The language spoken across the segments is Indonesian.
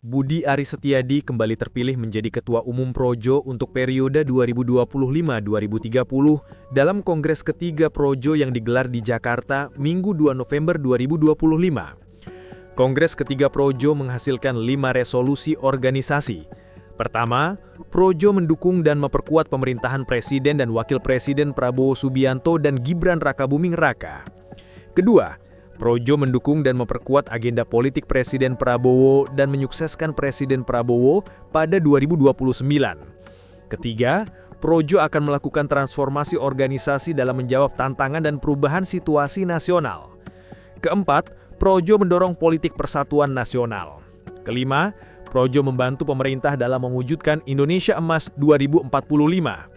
Budi Aris Setiadi kembali terpilih menjadi Ketua Umum Projo untuk periode 2025-2030 dalam Kongres ketiga Projo yang digelar di Jakarta Minggu 2 November 2025. Kongres ketiga Projo menghasilkan 5 resolusi organisasi. Pertama, Projo mendukung dan memperkuat pemerintahan Presiden dan Wakil Presiden Prabowo Subianto dan Gibran Rakabuming Raka. Kedua, Projo mendukung dan memperkuat agenda politik Presiden Prabowo dan menyukseskan Presiden Prabowo pada 2029. Ketiga, Projo akan melakukan transformasi organisasi dalam menjawab tantangan dan perubahan situasi nasional. Keempat, Projo mendorong politik persatuan nasional. Kelima, Projo membantu pemerintah dalam mewujudkan Indonesia Emas 2045.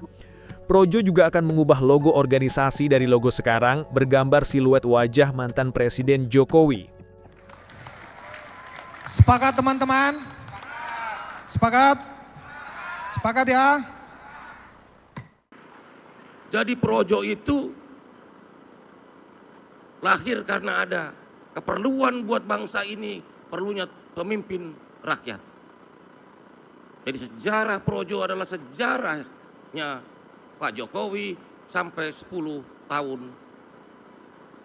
Projo juga akan mengubah logo organisasi dari logo sekarang bergambar siluet wajah mantan Presiden Jokowi. Sepakat teman-teman? Sepakat? Sepakat ya? Jadi Projo itu lahir karena ada keperluan buat bangsa ini, perlunya pemimpin rakyat. Jadi sejarah Projo adalah sejarahnya Pak Jokowi sampai 10 tahun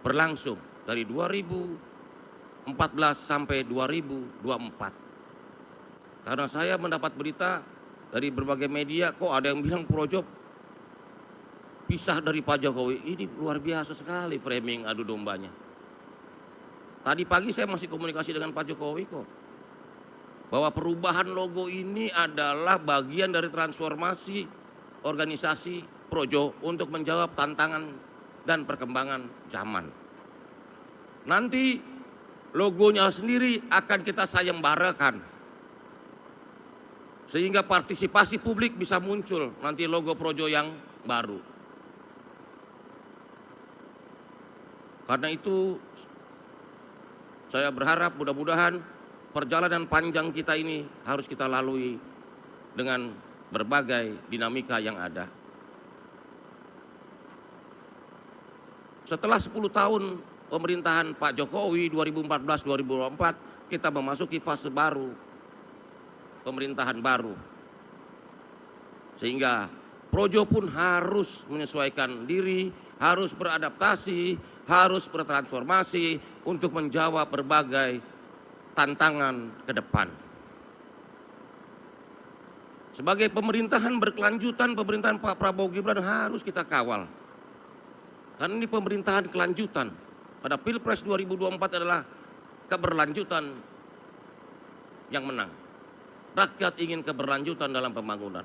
berlangsung dari 2014 sampai 2024. Karena saya mendapat berita dari berbagai media, kok ada yang bilang Projo pisah dari Pak Jokowi. Ini luar biasa sekali framing adu dombanya. Tadi pagi saya masih komunikasi dengan Pak Jokowi kok. Bahwa perubahan logo ini adalah bagian dari transformasi organisasi Projo untuk menjawab tantangan dan perkembangan zaman. Nanti logonya sendiri akan kita sayembarakan sehingga partisipasi publik bisa muncul nanti logo Projo yang baru. Karena itu saya berharap mudah-mudahan perjalanan panjang kita ini harus kita lalui dengan berbagai dinamika yang ada. Setelah 10 tahun pemerintahan Pak Jokowi 2014-2024, kita memasuki fase baru, pemerintahan baru. Sehingga Projo pun harus menyesuaikan diri, harus beradaptasi, harus bertransformasi untuk menjawab berbagai tantangan ke depan. Sebagai pemerintahan berkelanjutan, pemerintahan Pak Prabowo Gibran harus kita kawal. Karena ini pemerintahan kelanjutan. Pada Pilpres 2024 adalah keberlanjutan yang menang. Rakyat ingin keberlanjutan dalam pembangunan.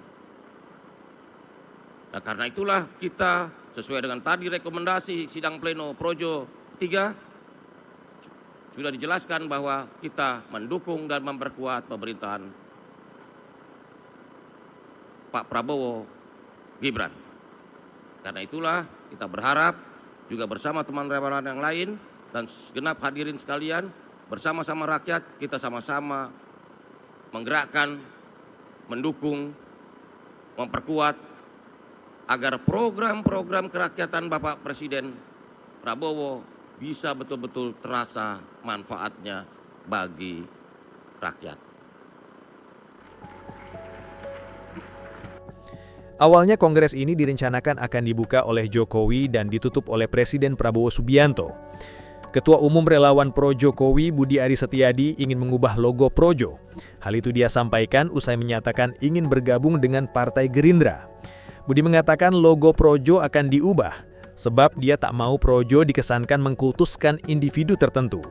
Nah, karena itulah kita sesuai dengan tadi rekomendasi sidang pleno Projo 3 sudah dijelaskan bahwa kita mendukung dan memperkuat pemerintahan Pak Prabowo Gibran. Karena itulah kita berharap juga bersama teman-teman yang lain dan segenap hadirin sekalian, bersama-sama rakyat kita sama-sama menggerakkan, mendukung, memperkuat agar program-program kerakyatan Bapak Presiden Prabowo bisa betul-betul terasa manfaatnya bagi rakyat. Awalnya kongres ini direncanakan akan dibuka oleh Jokowi dan ditutup oleh Presiden Prabowo Subianto. Ketua Umum Relawan Pro Jokowi Budi Aris Setiadi ingin mengubah logo Projo. Hal itu dia sampaikan usai menyatakan ingin bergabung dengan Partai Gerindra. Budi mengatakan logo Projo akan diubah sebab dia tak mau Projo dikesankan mengkultuskan individu tertentu.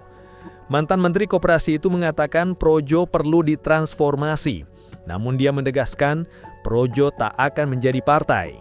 Mantan Menteri Koperasi itu mengatakan Projo perlu ditransformasi. Namun dia menegaskan Projo tak akan menjadi partai.